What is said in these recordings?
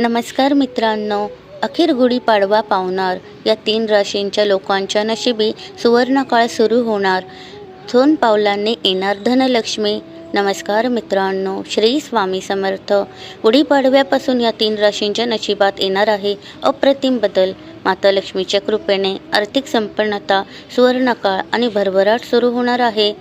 नमस्कार मित्रांनो, अखेर गुढीपाडवा पावणार. या 3 राशींच्या लोकांच्या नशिबी सुवर्णकाळ सुरू होणार. सोन पावलांनी येणार धनलक्ष्मी. नमस्कार मित्रांनो, श्री स्वामी समर्थ. गुढीपाडव्यापासून या 3 राशींच्या नशिबात येणार आहे अप्रतिम बदल. माता लक्ष्मीच्या कृपेने आर्थिक संपन्नता, सुवर्णकाळ आणि भरभराट सुरू होणार आहे.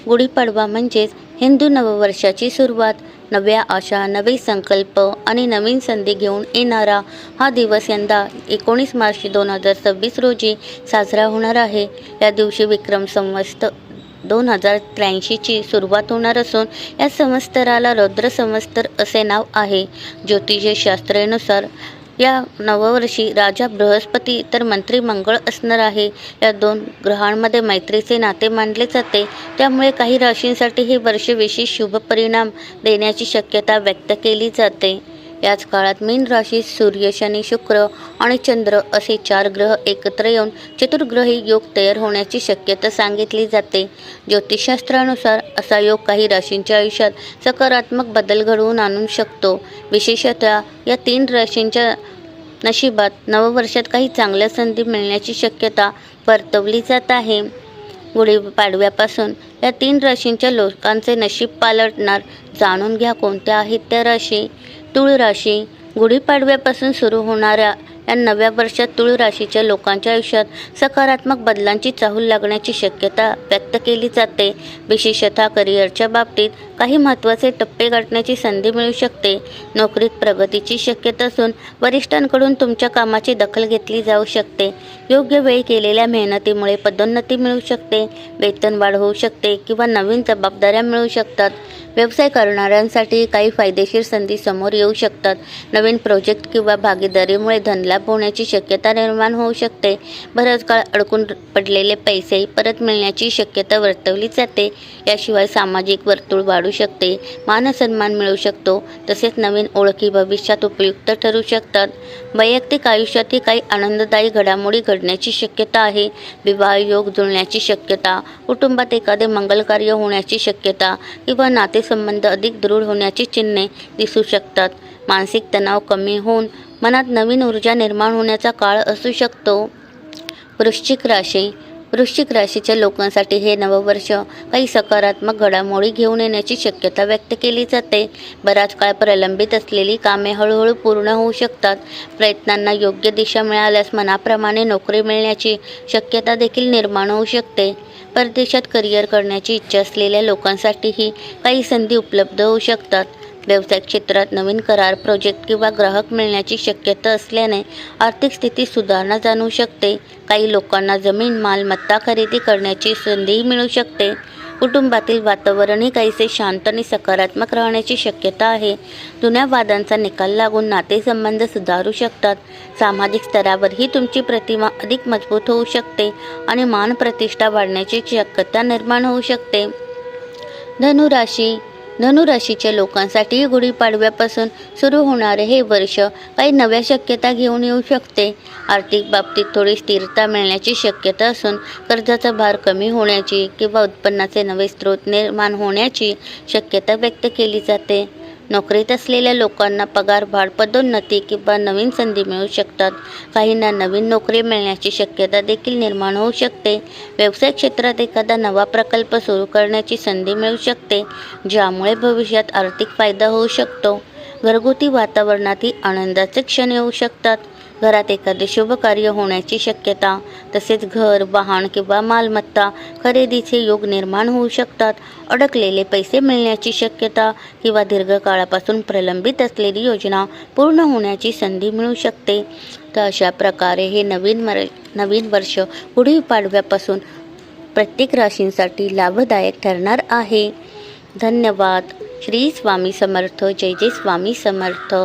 गुढीपाडवा म्हणजेच हिंदू नववर्षाची सुरुवात. नव्या आशा, नवे संकल्प आणि नवीन संधी घेऊन येणारा हा दिवस यंदा 19 मार्च 2026 रोजी साजरा होणार आहे. या दिवशी विक्रम संवत 2083ची सुरुवात होणार असून या संवत्सराला रौद्र संवत्सर असे नाव आहे. ज्योतिषशास्त्रानुसार या नववर्षी राजा बृहस्पती तर मंत्री मंगळ असणार आहे. या 2 ग्रहांमध्ये मैत्रीचे नाते मानले जाते. त्यामुळे काही राशींसाठी हे वर्ष विशेष शुभ परिणाम देण्याची शक्यता व्यक्त केली जाते. याच काळात मीन राशीत सूर्य, शनी, शुक्र आणि चंद्र असे 4 ग्रह एकत्र येऊन चतुर्ग्रही योग तयार होण्याची शक्यता सांगितली जाते. ज्योतिषशास्त्रानुसार असा योग काही राशींच्या आयुष्यात सकारात्मक बदल घडवून आणू शकतो. विशेषतः या 3 राशींच्या नशिबात नववर्षात काही चांगल्या संधी मिळण्याची शक्यता वर्तवली जात आहे. गुढीपाडव्यापासून या 3 राशींच्या लोकांचे नशीब पालटणार. जाणून घ्या कोणत्या आहेत त्या राशी. तुळ राशी. गुढीपाडव्यापासून सुरू होणाऱ्या या नव्या वर्षात तुळ राशीच्या लोकांच्या आयुष्यात सकारात्मक बदलांची चाहूल लागण्याची शक्यता व्यक्त केली जाते. विशेषतः करिअरच्या बाबतीत काही महत्त्वाचे टप्पे गाठण्याची संधी मिळू शकते. नोकरीत प्रगतीची शक्यता असून वरिष्ठांकडून तुमच्या कामाची दखल घेतली जाऊ शकते. योग्य वेळी केलेल्या मेहनतीमुळे पदोन्नती मिळू शकते, वेतनवाढ होऊ शकते किंवा नवीन जबाबदाऱ्या मिळू शकतात. व्यवसाय करणाऱ्यांसाठी काही फायदेशीर संधी समोर येऊ शकतात. नवीन प्रोजेक्ट किंवा भागीदारीमुळे धनलाभ होण्याची शक्यता निर्माण होऊ शकते. बराच काळ अडकून पडलेले पैसे परत मिळण्याची शक्यता वर्तवली जाते. याशिवाय सामाजिक वर्तुळ वाढू शकते, मानसन्मान मिळू शकतो. तसेच नवीन ओळखी भविष्यात उपयुक्त ठरू शकतात. वैयक्तिक आयुष्यातही काही आनंददायी घडामोडी घडण्याची शक्यता आहे. विवाह योग जुळण्याची शक्यता, कुटुंबात एखादे मंगल कार्य होण्याची शक्यता किंवा नातेसंबंध अधिक दृढ होण्याची चिन्हे दिसू शकतात. मानसिक तणाव कमी होऊन मनात नवीन ऊर्जा निर्माण होण्याचा काळ असू शकतो. वृश्चिक राशी. वृश्चिक राशीच्या लोकांसाठी हे नववर्ष काही सकारात्मक घडामोडी घेऊन येण्याची शक्यता व्यक्त केली जाते. बराच काळ प्रलंबित असलेली कामे हळूहळू पूर्ण होऊ शकतात. प्रयत्नांना योग्य दिशा मिळाल्यास मनाप्रमाणे नोकरी मिळण्याची शक्यता देखील निर्माण होऊ शकते. परदेशात करिअर करण्याची इच्छा असलेल्या लोकांसाठीही काही संधी उपलब्ध होऊ शकतात. व्यवसाय क्षेत्रात नवीन करार, प्रोजेक्ट किंवा ग्राहक मिळण्याची शक्यता असल्याने आर्थिक स्थितीत सुधारणा जाणवू शकते. काही लोकांना जमीन, मालमत्ता खरेदी करण्याची संधीही मिळू शकते. कुटुंबातील वातावरणही काहीसे शांत आणि सकारात्मक राहण्याची शक्यता आहे. जुन्या वादांचा निकाल लागून नातेसंबंध सुधारू शकतात. सामाजिक स्तरावरही तुमची प्रतिमा अधिक मजबूत होऊ शकते आणि मान प्रतिष्ठा वाढण्याची शक्यता निर्माण होऊ शकते. धनुराशी. धनुराशीच्या लोकांसाठी गुढीपाडव्यापासून सुरू होणारे हे वर्ष काही नव्या शक्यता घेऊन येऊ शकते. आर्थिक बाबतीत थोडी स्थिरता मिळण्याची शक्यता असून कर्जाचा भार कमी होण्याची किंवा उत्पन्नाचे नवे स्रोत निर्माण होण्याची शक्यता व्यक्त केली जाते. नोकरीत असलेल्या लोकांना पगारवाढ, पदोन्नती किंवा नवीन संधी मिळू शकतात. काहींना नवीन नोकरी मिळण्याची शक्यता देखील निर्माण होऊ शकते. व्यवसाय क्षेत्रात एखादा नवा प्रकल्प सुरू करण्याची संधी मिळू शकते, ज्यामुळे भविष्यात आर्थिक फायदा होऊ शकतो. घरगुती वातावरणातही आनंदाचे क्षण येऊ शकतात. घरात एखादे शुभ कार्य होण्याची शक्यता, तसेच घर, वाहन किंवा मालमत्ता खरेदीचे योग निर्माण होऊ शकतात. अडकलेले पैसे मिळण्याची शक्यता किंवा दीर्घकाळापासून प्रलंबित असलेली योजना पूर्ण होण्याची संधी मिळू शकते. तर अशा प्रकारे हे नवीन वर्ष गुढीपाडव्यापासून प्रत्येक राशींसाठी लाभदायक ठरणार आहे. धन्यवाद. श्री स्वामी समर्थ. जय जय स्वामी समर्थ.